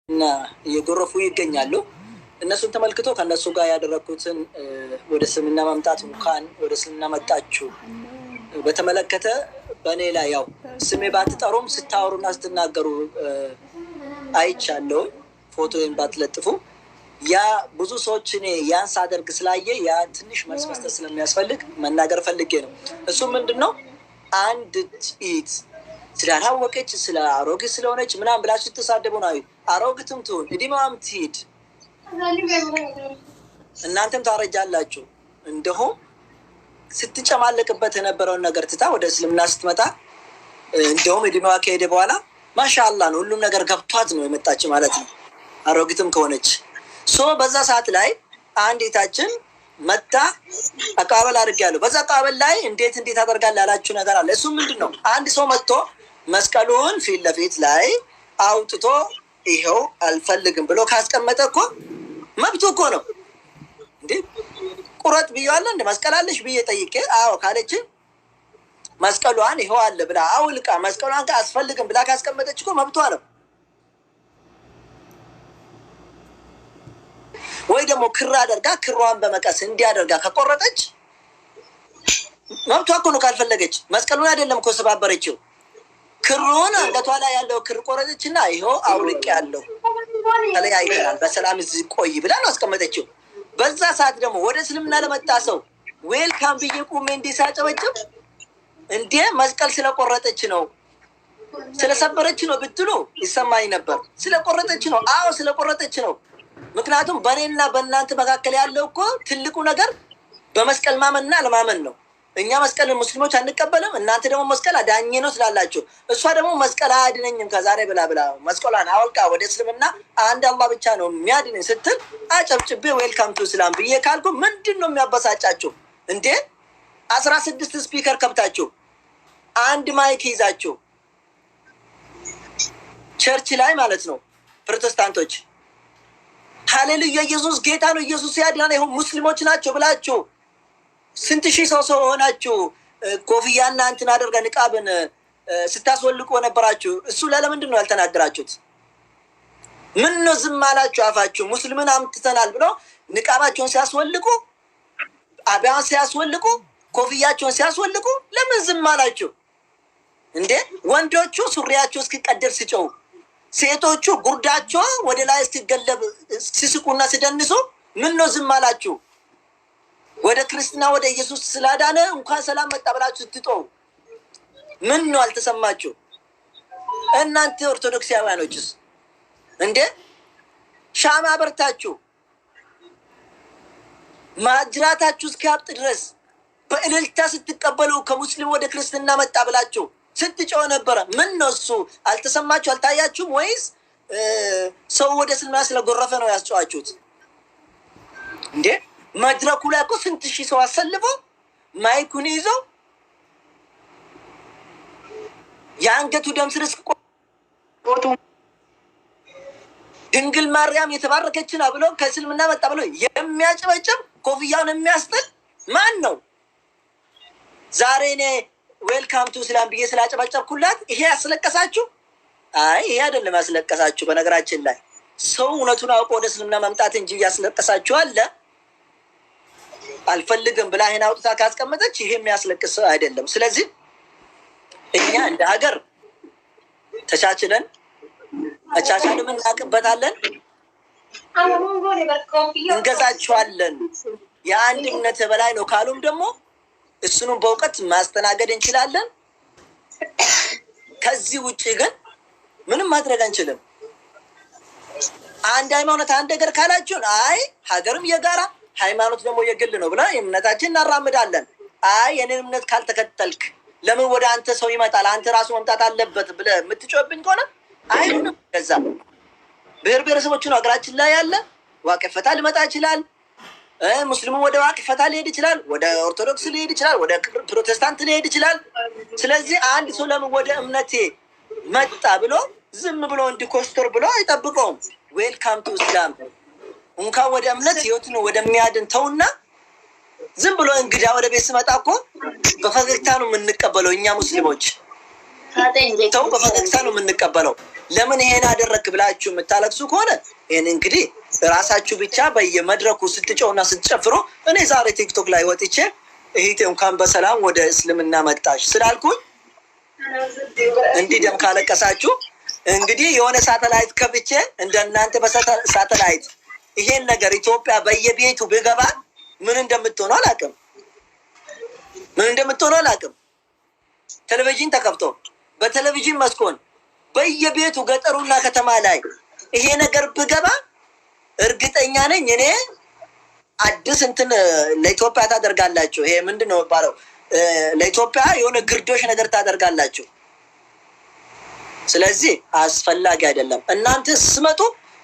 እና እየጎረፉ ይገኛሉ። እነሱን ተመልክቶ ከእነሱ ጋር ያደረኩትን ወደ እስልምና መምጣት እንኳን ወደ እስልምና መጣችሁ በተመለከተ በእኔ ላይ ያው ስሜ ባትጠሩም ስታወሩና ስትናገሩ አይቻለሁ። ፎቶን ባትለጥፉ ያ ብዙ ሰዎች እኔ ያን ሳደርግ ስላየ ያ ትንሽ መልስ መስጠት ስለሚያስፈልግ መናገር ፈልጌ ነው። እሱ ምንድነው አንድ ኢት ስላላወቀች ስለ አሮጊት ስለሆነች ምናምን ብላችሁ ስትሳደቡ ነው። አሮጊትም ትሁን እድሜዋም ትሂድ እናንተም ታረጃላችሁ። እንደውም ስትጨማለቅበት የነበረውን ነገር ትታ ወደ እስልምና ስትመጣ እንደውም እድሜዋ ከሄደ በኋላ ማሻአላህ ነው ሁሉም ነገር ገብቷት ነው የመጣች ማለት ነው። አሮጊትም ከሆነች በዛ ሰዓት ላይ አንዲታችን መጣ አቀባበል አድርጌያለሁ። በዛ አቀባበል ላይ እንዴት አደርጋለሁ ያላችሁ ነገር አለ። እሱ ምንድነው አንድ ሰው መጥቶ መስቀሉን ፊት ለፊት ላይ አውጥቶ ይሄው አልፈልግም ብሎ ካስቀመጠ እኮ መብቱ እኮ ነው እንዴ። ቁረጥ ብያለሁ እንደ መስቀላለሽ ብዬ ጠይቄ አዎ ካለች መስቀሏን ይሄው አለ ብላ አውልቃ መስቀሏን ካስፈልግም ብላ ካስቀመጠች እኮ መብቷ ነው። ወይ ደግሞ ክር አደርጋ ክሯን በመቀስ እንዲያደርጋ ከቆረጠች መብቷ እኮ ነው። ካልፈለገች መስቀሉን አይደለም እኮ ሰባበረችው፣ ክሩን አንገቷ ላይ ያለው ክር ቆረጠችና ይሄው አውልቅ ያለው ተለያይተናል በሰላም እዚህ ቆይ ብላ ነው አስቀመጠችው። በዛ ሰዓት ደግሞ ወደ እስልምና ለመጣ ሰው ዌልካም ብዬ ቁሜ እንዲሳጨበጭብ እንዴ መስቀል ስለቆረጠች ነው ስለሰበረች ነው ብትሉ ይሰማኝ ነበር። ስለቆረጠች ነው። አዎ ስለቆረጠች ነው። ምክንያቱም በእኔና በእናንተ መካከል ያለው እኮ ትልቁ ነገር በመስቀል ማመንና ለማመን ነው። እኛ መስቀልን ሙስሊሞች አንቀበልም፣ እናንተ ደግሞ መስቀል አዳኜ ነው ስላላችሁ፣ እሷ ደግሞ መስቀል አያድነኝም ከዛሬ ብላ መስቀሏን አወልቃ ወደ እስልምና አንድ አላህ ብቻ ነው የሚያድነኝ ስትል አጨብጭቤ ዌልካም ቱ እስላም ብዬ ካልኩ ምንድን ነው የሚያበሳጫችሁ እንዴ? 16 ስፒከር ከብታችሁ አንድ ማይክ ይዛችሁ ቸርች ላይ ማለት ነው ፕሮቴስታንቶች ሃሌሉያ ኢየሱስ ጌታ ነው ኢየሱስ ያድናል ይሁን ሙስሊሞች ናቸው ብላችሁ ስንት ሺህ ሰው ሆናችሁ ኮፍያና እንትን አደርጋ ንቃብን ስታስወልቁ ነበራችሁ። እሱ ለምንድን ነው ያልተናገራችሁት? ምን ነው ዝም አላችሁ? አፋችሁ ሙስሊምን አምጥተናል ብሎ ንቃባቸውን ሲያስወልቁ አብያን ሲያስወልቁ ኮፍያቸውን ሲያስወልቁ ለምን ዝም አላችሁ እንዴ? ወንዶቹ ሱሪያቸው እስኪቀደር ሲጨው ሴቶቹ ጉርዳቸው ወደ ላይ እስኪገለብ ሲስቁና ሲደንሱ ምን ነው ዝም አላችሁ? ወደ ክርስትና ወደ ኢየሱስ ስላዳነ እንኳን ሰላም መጣ ብላችሁ ስትጠው ምን ነው አልተሰማችሁ? እናንተ ኦርቶዶክሳውያኖችስ እንዴ ሻማ አበርታችሁ ማጅራታችሁ እስኪያብጥ ድረስ በእልልታ ስትቀበሉ ከሙስሊም ወደ ክርስትና መጣ ብላችሁ ስትጮህ ነበረ። ምን ነው እሱ አልተሰማችሁ? አልታያችሁም? ወይስ ሰው ወደ እስልምና ስለጎረፈ ነው ያስጨዋችሁት እንዴ? መድረኩ ላይ እኮ ስንት ሺህ ሰው አሰልፎ ማይኩን ይዞ የአንገቱ ደም ስር እስኪቆጡ ድንግል ማርያም የተባረከችን ብሎ ከእስልምና መጣ ብሎ የሚያጨበጭብ ኮፍያውን የሚያስጥል ማን ነው? ዛሬ እኔ ዌልካም ቱ እስላም ብዬ ስላጨበጨብኩላት ይሄ ያስለቀሳችሁ? አይ ይሄ አይደለም ያስለቀሳችሁ። በነገራችን ላይ ሰው እውነቱን አውቆ ወደ እስልምና መምጣት እንጂ ያስለቀሳችሁ አለ አልፈልግም ብላ ይሄን አውጥታ ካስቀመጠች ይሄ የሚያስለቅስ አይደለም። ስለዚህ እኛ እንደ ሀገር ተቻችለን አቻቻለን እናቅበታለን፣ እንገዛችኋለን። የአንድ እምነት በላይ ነው ካሉም ደግሞ እሱንም በእውቀት ማስተናገድ እንችላለን። ከዚህ ውጪ ግን ምንም ማድረግ አንችልም። አንድ ሃይማኖት አንድ ነገር ካላችሁን አይ ሀገርም የጋራ ሃይማኖት ደግሞ የግል ነው ብለን እምነታችን እናራምዳለን። አይ የኔን እምነት ካልተከተልክ ለምን ወደ አንተ ሰው ይመጣል? አንተ ራሱ መምጣት አለበት ብለህ የምትጮህብኝ ከሆነ አይሆንም። ከዛ ብሔር ብሔረሰቦች ነው ሀገራችን ላይ ያለ። ዋቄ ፈታ ሊመጣ ይችላል። ሙስሊሙ ወደ ዋቄ ፈታ ሊሄድ ይችላል። ወደ ኦርቶዶክስ ሊሄድ ይችላል። ወደ ፕሮቴስታንት ሊሄድ ይችላል። ስለዚህ አንድ ሰው ለምን ወደ እምነቴ መጣ ብሎ ዝም ብሎ እንዲኮስተር ብሎ አይጠብቀውም። ዌልካም ቱ እስላም እንኳን ወደ እምነት ህይወትን ወደሚያድን ተውና ዝም ብሎ እንግዳ ወደ ቤት ስመጣ እኮ በፈገግታ ነው የምንቀበለው። እኛ ሙስሊሞች ተው በፈገግታ ነው የምንቀበለው። ለምን ይሄን አደረክ ብላችሁ የምታለቅሱ ከሆነ ይሄን እንግዲህ ራሳችሁ ብቻ በየመድረኩ ስትጨውና ስትጨፍሩ እኔ ዛሬ ቲክቶክ ላይ ወጥቼ እህቴ እንኳን በሰላም ወደ እስልምና መጣሽ ስላልኩኝ እንዲህ ደም ካለቀሳችሁ እንግዲህ የሆነ ሳተላይት ከብቼ እንደናንተ በሳተላይት ይሄን ነገር ኢትዮጵያ በየቤቱ ቢገባ ምን እንደምትሆነው አላውቅም። ቴሌቪዥን ተከፍቶ በቴሌቪዥን መስኮን በየቤቱ ገጠሩና ከተማ ላይ ይሄ ነገር ቢገባ እርግጠኛ ነኝ እኔ አዲስ እንትን ለኢትዮጵያ ታደርጋላችሁ። ይሄ ምንድነው የሚባለው? ለኢትዮጵያ የሆነ ግርዶሽ ነገር ታደርጋላችሁ። ስለዚህ አስፈላጊ አይደለም። እናንተ ስመጡ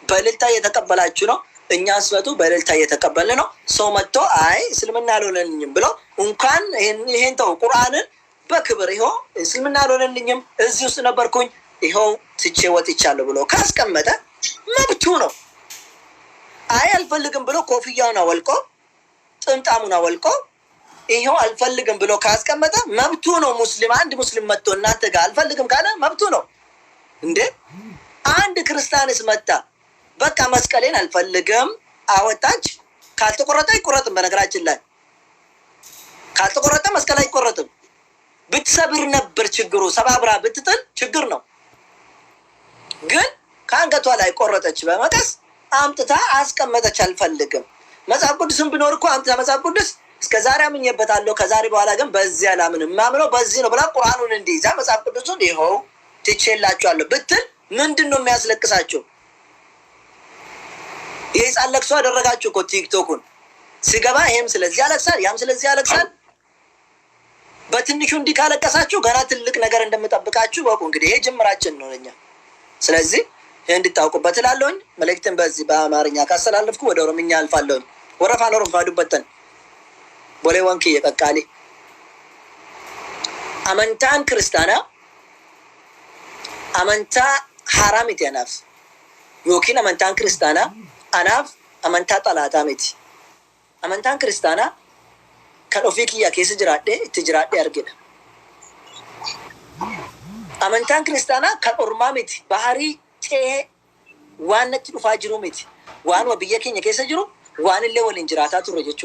በእልልታ እየተቀበላችሁ ነው። እኛ ስመጡ በእልልታ እየተቀበልን ነው። ሰው መጥቶ አይ እስልምና አልሆነልኝም ብሎ እንኳን ይሄን ተው ቁርአንን በክብር ይኸው እስልምና አልሆነልኝም እዚህ ውስጥ ነበርኩኝ ይኸው ትቼ ወጥቻለሁ ብሎ ካስቀመጠ መብቱ ነው። አይ አልፈልግም ብሎ ኮፍያውን አወልቆ ጥምጣሙን አወልቆ ይኸው አልፈልግም ብሎ ካስቀመጠ መብቱ ነው። ሙስሊም አንድ ሙስሊም መጥቶ እናንተ ጋር አልፈልግም ካለ መብቱ ነው እንዴ። አንድ ክርስቲያንስ መጣ በቃ መስቀሌን አልፈልግም አወጣች። ካልተቆረጠ አይቆረጥም። በነገራችን ላይ ካልተቆረጠ መስቀል አይቆረጥም። ብትሰብር ነበር ችግሩ። ሰባብራ ብትጥል ችግር ነው። ግን ከአንገቷ ላይ ቆረጠች በመቀስ አምጥታ አስቀመጠች። አልፈልግም መጽሐፍ ቅዱስን ቢኖር እኮ አምጥታ መጽሐፍ ቅዱስ እስከ ዛሬ አምኜበታለሁ ከዛሬ በኋላ ግን በዚህ አላምንም ማምነው በዚህ ነው ብላ ቁርአኑን እንዲይዛ መጽሐፍ ቅዱስን ይኸው ትቼላችኋለሁ ብትል ምንድን ነው የሚያስለቅሳችሁ? የህፃን ለቅሶ አደረጋችሁ እኮ ቲክቶኩን ሲገባ ይሄም ስለዚህ ያለቅሳል ያም ስለዚህ ያለቅሳል። በትንሹ እንዲህ ካለቀሳችሁ ገና ትልቅ ነገር እንደምጠብቃችሁ ወቁ። እንግዲህ ይሄ ጅምራችን ነው ለኛ። ስለዚህ ይሄ እንድታውቁበት እላለሁኝ። መልእክትን በዚህ በአማርኛ ካስተላለፍኩ ወደ ኦሮምኛ አልፋለሁኝ። ወረፋ ኖሮ ፋዱበተን ቦሌ ወንክ የቀቃሊ አመንታን ክርስቲያና አመንታ ሐራሚት ያናፍ ዮኪን አመንታን ክርስቲያና አናፍ አመንታ ጠላታ ሚቲ አመንታን ክርስቲያና ከኦፊኪያ ኬስ ጅራዴ ትጅራዴ አርገደ አመንታን ክርስቲያና ከኦርማ ሚቲ ባህሪ ጤ ዋነች ዱፋ ጅሩ ሚቲ ዋን ወብየ ኬኛ ኬስ ጅሩ ዋን ለ ወሊን ጅራታ ቱረ ጀቹ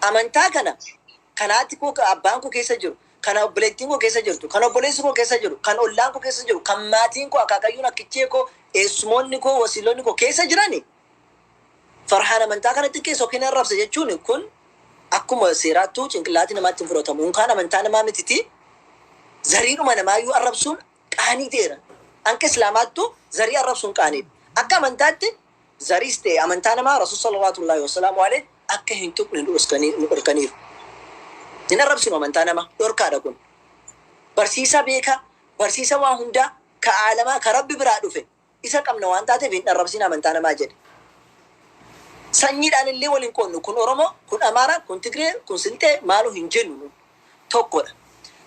አመንታ ከናቲኮ ከአባንኮ ኬስ ጅሩ ከና ብሌቲንኮ ኬስ ጅርቱ ከና ቦሌስኮ ኬስ ጅሩ ከና ኦላንኮ ኬስ ጅሩ ከማቲንኮ አካካዩና ክቼኮ ኤስሞኒኮ ወሲሎኒኮ ኬስ ጅራኒ ፈርሃና መንታ ከነ ጥቄ ሶኪነ ረብሰ ጀቹን ኩን አኩመ ሴራቱ ጭንቅላቲ ነማትን ፍሮተሙ እንኳን አመንታ ነማምትቲ ዘሪኑ ማነማዩ አረብሱን ቃኒ ቴራ አንከ እስላማቱ ዘሪ አረብሱን ቃኒ አካ መንታቲ ዘሪስቴ አመንታ ነማ ረሱል ሰለላሁ ዐለይሂ ወሰለም ወአለ አካ ሂንቱቅ ንዱስከኒ ንርከኒ ነረብሱ ነው አመንታ ነማ ዶርካ ደጉን በርሲሳ ቤካ በርሲሳ ዋሁንዳ ከዓለማ ከረብ ብራ ዱፌ ይሰቀምነ ዋንታተ ቢን ነረብሲና አመንታ ነማ ጀድ ሰኝዳን ለ ወሊን ቆኑ ኩን ኦሮሞ ኩን አማራ ኩን ትግሬ ኩን ስልጤ ማሉ ሂንጀኑ ቶኮለ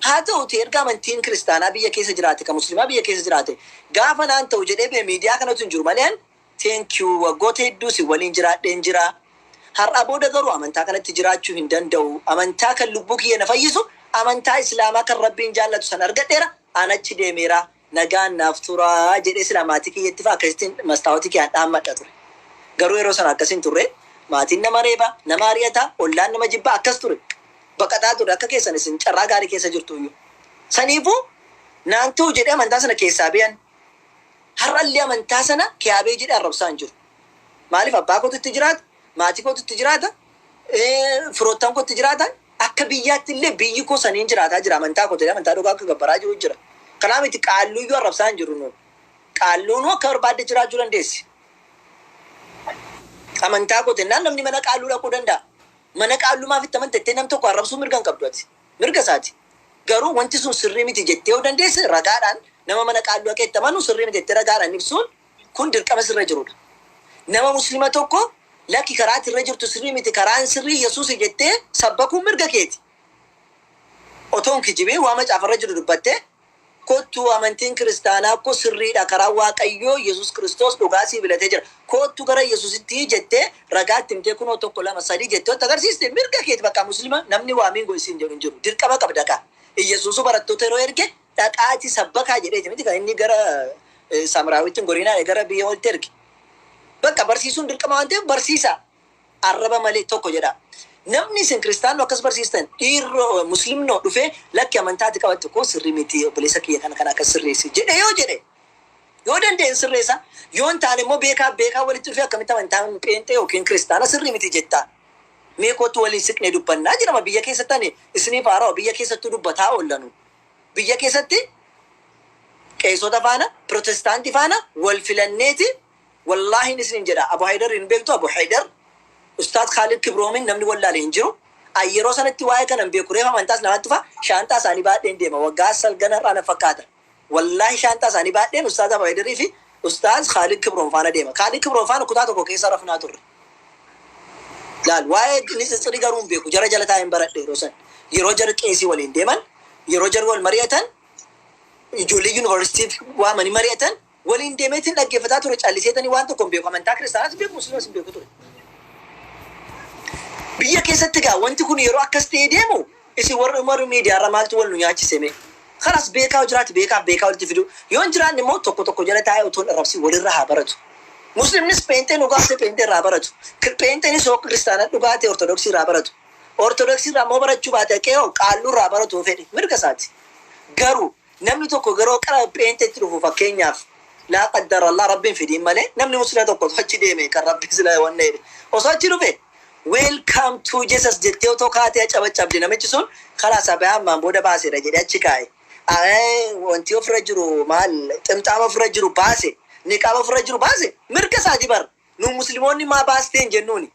ሃተው ተርጋ መንቲን ክርስቲያና ብየ ኬስ ጅራተ ከሙስሊማ ብየ ኬስ ጅራተ ጋፈናን ተው ጀዴ በሚዲያ ከነቱን ጅሩ ማለን ቴንኪዩ ወጎቴ ዱሲ ወሊን ጅራደ እንጅራ ሀራቦ ደገሩ አመንታ ከነት ጅራችሁ እንደንደው አመንታ ከልቡክ የነፈይሱ አመንታ እስላማ ከረብን ጃለቱ ሰነርገደራ አነች ደሜራ ነጋን ናፍቱራ ጀዴ እስላማቲክ የትፋ ከስቲን መስታወቲክ ያዳመጠጡ ገሩ የሮሰን አከሲን ቱሬ ማቲን ነማሬባ ነማሪያታ ኦላን ነመጅባ አከስቱሬ በቀጣቱ ደከከሰን ሲንጨራ ጋሪ ከሰ ጅርቱዩ ሰኒፉ ናንቱ ጀዴ አመንታ ሰነ ከሳቢያን ሀራሊ አመንታ ሰነ ከያቤ ጀዴ አረብሳን ጅሩ ማሊፍ አባኮት ትጅራት ማቲኮት ትጅራታ ፍሮታንኮ ትጅራታ አከብያት ለ ቢይኮ ሰኔን ጅራታ ጅራ አመንታ ኮት አመንታ ዶጋ ከገበራ ጅሩ ጅራ ከላሚት ቃሉዩ አረብሳን ጅሩ ነው ቃሉ ነው ከርባደ ጅራ ጁለ እንደስ አመንታ ኮት እና ለምን መነቃሉ ለቁ ደንዳ መነቃሉ ማፊት ተመንተ ተነምቶ ቆረብሱ ምርጋን ቀብዶት ምርገሳት ገሩ ወንቲሱ ስሪሚት ጀቴው ደንደስ ረጋዳን ነመ መነቃሉ አቀ ተመኑ ስሪሚት ተረጋዳን ንብሱን ኩን ድርቀመ ስረጅሩ ነመ ሙስሊማቶ እኮ ለኪ ከራት ረጅርቱ ስሪሚት ከራን ስሪ ኢየሱስ ጀቴ ሰበኩ ምርገኬት ኦቶን ክጅቤ ዋመጫ ፈረጅሩ ድበቴ ኮቱ አመንቲን ክርስቲያና እኮ ስሪ ዳከራዋ ቀዮ ኢየሱስ ክርስቶስ ዶጋሲ ብለተ ጀራ ኮቱ ገረ ኢየሱስ ቲ ጀቴ ረጋት ትምቴ ኩኖ ተኮ ለመሳዲ ጀቴ ተገርሲስ ምርገኬት በቃ ሙስሊማ ነምኒ ዋሚን ጎይሲ እንጀሩ ድርቀመ ቀብደካ ኢየሱስ በረቶ ተሮ እርገ ዳቃቲ ሰበካ ጀዴት ምት ከኒ ገረ Samraawwitiin gorinaa gara biyya walitti erge. Bakka barsiisuun dirqama waan ta'eef barsiisa. Arraba malee tokko jedha. Namni isin kiristaanoo akkas barsiistan dhiiroo muslimnoo dhufee lakki amantaati qabattu koo sirrii miti obboleessa kiyya kana akkas sirreessi jedhe yoo danda'e sirreessa yoo hin taane immoo beekaa walitti dhufee akkamitti amantaan pheenxee yookiin kiristaana sirrii miti jettaa. Mee kootu waliin siqnee dubbannaa jedhama biyya keessatti isiniif haaraa biyya keessatti dubbataa oollanu. Biyya keessatti qeessota faana protestaantii faana wal filanneeti wallaahi isin jedha Abu Haydar hin beektu Abu Haydar Ustaad Khalid Kibroomin namni wallaalee hin jiru. Yeroo sanatti waa'ee kanan beeku reefa amantaas namatti dhufa shaantaa isaanii baadheen deema waggaa salgana irraa na fakkaata. Wallaahi shaantaa isaanii baadheen Ustaad Abu Haydarii fi Ustaad Khalid Kibroom faana deema. Khalid Kibroom faana kutaa tokko keessa rafnaa turre. Laal waa'ee nitsitsirii garuu hin beeku jara jala taa'een baradhe yeroo san. Yeroo jara qeesii waliin deeman yeroo jara wal mari'atan ijoollee yuunivarsiitiif waamanii mari'atan waliin deemeetiin dhaggeeffataa ture calliseetanii waan tokko hin beeku amantaa kiristaanaas beeku musliimas hin beeku ture. Biyya keessatti gaa wanti kun yeroo akkas ta'ee deemu isin warri miidiyaarra maaltu wal nu nyaachise mee? Kanas beekaa jiraatu beekaa walitti fidu. Yoo hin jiraanne immoo tokko jala taa'ee otoo dharrabsi walirra haa baratu. Muslimnis pheenxee dhugaatee pheenxee irraa baratu. Pheenxeenis hoo kiristaana dhugaatee ortodoksii irraa baratu. Ortodoksii irraa immoo barachuu baate qe'oo qaalluu irraa baratu fedhe mirga isaati. Garuu namni tokko garoo qara pheenxeetti dhufu fakkeenyaaf laa qaddara Allah rabbiin fidiin malee namni muslima tokko achi deeme kan rabbi sila wanna jedhe osoo achi dhufe welcome to Jesus jettee otoo kaatee cabacabdi namichi sun karaa sabaa ammaan booda baaseera jedhee achi kaa'e. Wanti ofirra jiru maal ximxaama ofirra jiru baase niqaaba ofirra jiru baase mirga isaati bar nu muslimoonni maa baastee hin jennuuni.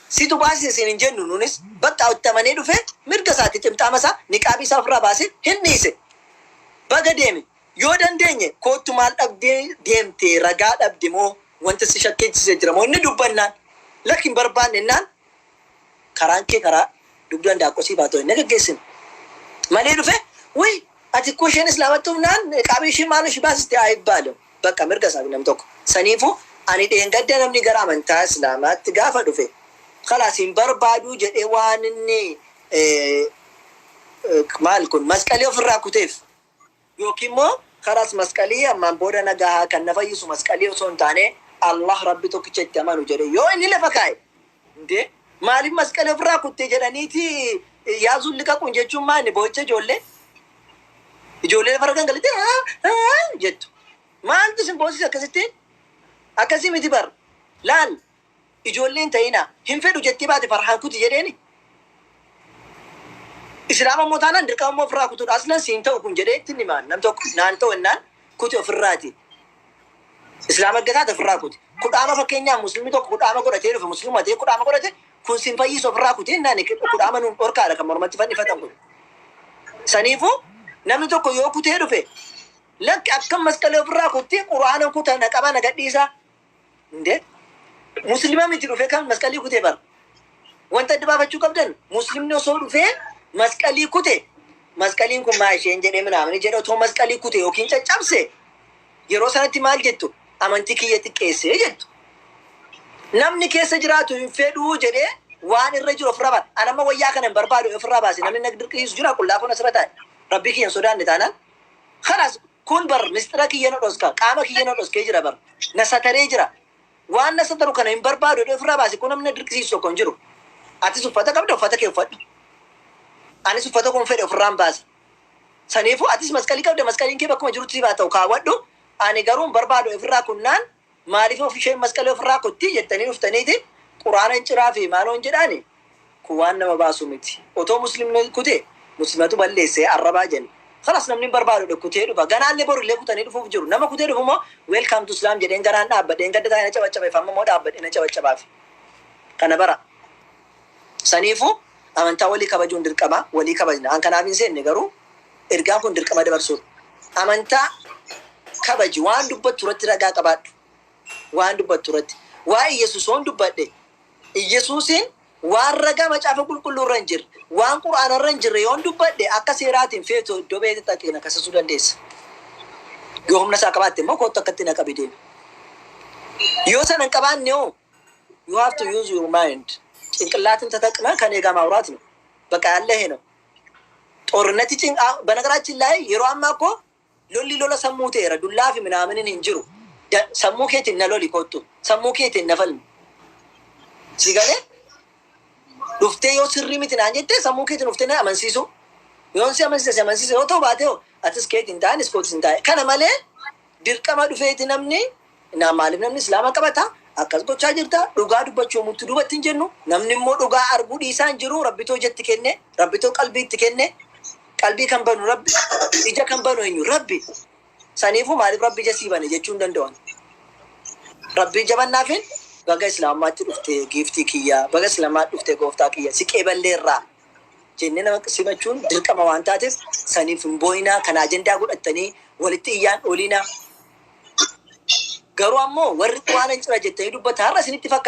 Situ baasee isin hin jennu nunis bakka uttamanee dhufe mirga isaati ximxaama isaa niqaabii isaa ofirraa baase hin dhiise. Baga deeme yoo dandeenye kootu maal dhabdee deemtee ragaa dhabde moo wanta si shakkeessisee jira moo inni dubbannaan lakkin barbaanne naan karaan kee karaa dugdaan daaqosii baatoo hin gaggeessine malee dhufe wuy ati koo isheen islaamattuuf naan qaabii ishii maal ishii baasiste haa ibbaalu bakka mirga isaa nam tokko saniifu ani dheengadda namni gara amantaa islaamaatti gaafa dhufe kalaas hin barbaaduu jedhee waan inni maal kun masqalii ofirraa kuteef yookiin immoo kalaas masqalii ammaan booda nagaa kan na fayyisu masqalii osoo hin taane Allah rabbi tokkicha itti amanu jedhe yoo inni lafa kaa'e ndee maaliif masqalii ofirraa kuttee jedhaniiti yaazuun liqaquun jechuun maali boocha ijoollee lafa argan galite jettu maaltu isin boosise akkasii miti bar laal ijoolleen ta'ina hin fedhu jettii baate farhaan kuti jedheeni islaama mootaanaan dirqama immoo ofirraa kutuudha aslan siin ta'u kun jedhee itti himaan nam tokko naan ta'u ennaan kuti ofirraati. Islaama gataata ofirraa kuti. Kudhaama fakkeenyaaf muslimni tokko kudhaama godhatee dhufe muslimuma ta'ee kudhaama godhate kun siin fayyisu ofirraa kuti naan kudhaama nuun dhorkaadha kan mormatti fannifatan kun. Saniifuu namni tokko yoo kutee dhufe lakki akkam masqalee ofirraa kuttee quraana kuta naqaba nagadhiisaa. Indee muslima miti dhufee kan masqalii kutee bara. Wanta adda baafachuu qabdan muslimni osoo dhufee masqalii kute masqaliin kun maa isheen jedhee minaamni jedhe otoo masqalii kute yookiin caccabse yeroo sanatti maal jettu amantii kiyya xiqqeessee jettu. Namni keessa jiraatu hin fedhuu jedhee waan irra jiru ofirraa baase. Anamma wayyaa kana hin barbaadu ofirraa baase namni na dirqisiisu jira qullaa kun asirra taa'e. Rabbii kiyyan sodaanne taanaan. Kanas kun bar mistira kiyya na dhoska qaama kiyya na dhoskee jira bar na sataree jira. Waan na sataru kana hin barbaadu ofirraa baase kun namni na dirqisiisu tokko hin jiru. Atis uffata qabda uffata kee uffadhu. Anis uffata kun fedhe ofirraan baasa. Saniifuu atis masqalii qabda masqaliin kee bakkuma jirutti baa ta'u kaawwadhu. Ani garuu barbaadu ofirraa kunnaan maaliif of isheen masqalii ofirraa kutti jettanii dhuftaniiti quraana ciraa fi maaloon jedhaani kun waan nama baasu miti. Otoo muslimni kute muslimatu balleessee arrabaa jenna. Kanas namni barbaadu kutee dhufa ganaallee borullee kutanii dhufuuf jiru. Nama kutee dhufu immoo welcome to Islam jedheen garaan dhaabbadheen gadda taa'ee na cabaccabeef amma immoo dhaabbadhee na cabaccabaaf. Kana bara. Saniifuu amantaa walii kabajuun dirqama walii kabajna. An kanaaf hin seenne garuu ergaan kun dirqama dabarsuudha. Amantaa kabaji waan dubbattu irratti ragaa qabaadhu. Waan dubbattu irratti. Waa'ee Yesuus waan dubbadhe. Yesuusin waan ragaa macaafa qulqulluu irra hin jirre. Waan quraana irra hin jirre yoon dubbadhe akka seeraatiin feetu iddoo beekte xaqeena akkasisuu dandeessa. Yoo humna isaa qabaatte immoo kootu akkatti na qabi deema. Yoo sana hin qabaanne hoo you have to use your mind. ጭንቅላትን ተጠቅመ ከኔ ጋር ማውራት ነው በቃ ያለ ይሄ ነው ጦርነት በነገራችን ላይ የሮማ እኮ lolli lola sammuu ta'eera dullaa fi minaamin hin jiru. Sammuu keetiin na loli kottu sammuu keetiin na falmi. Si galee dhuftee yoo sirrii miti naan jettee sammuu keetiin dhuftee na amansiisu. Yoon si amansiise yoo ta'u baate hoo atis keetiin ta'anis kootis hin taa'e. Kana malee dirqama dhufeeti namni maaliif namni islaama qabata akkas gochaa jirta dhugaa dubbachuu mutti dubbatti hin jennu namni immoo dhugaa arguu dhiisaa hin jiru rabbitoo jetti kenne rabbitoo qalbii itti kenne qalbii kan banu rabbi ija kan banu eenyu rabbi saniifuu maaliif rabbi ija sii bane jechuun danda'an. Rabbi jabannaafin baga islaamaatti dhufte giiftii kiyyaa baga islaamaa dhufte gooftaa kiyya si qeeballeerraa jennee nama simachuun dirqama waan taateef saniif hin boo'inaa kan ajandaa godhattanii walitti iyyaan ooliinaa. Garuu ammoo warri waan hin cira jettanii dubbata har'a isinitti fakkaata.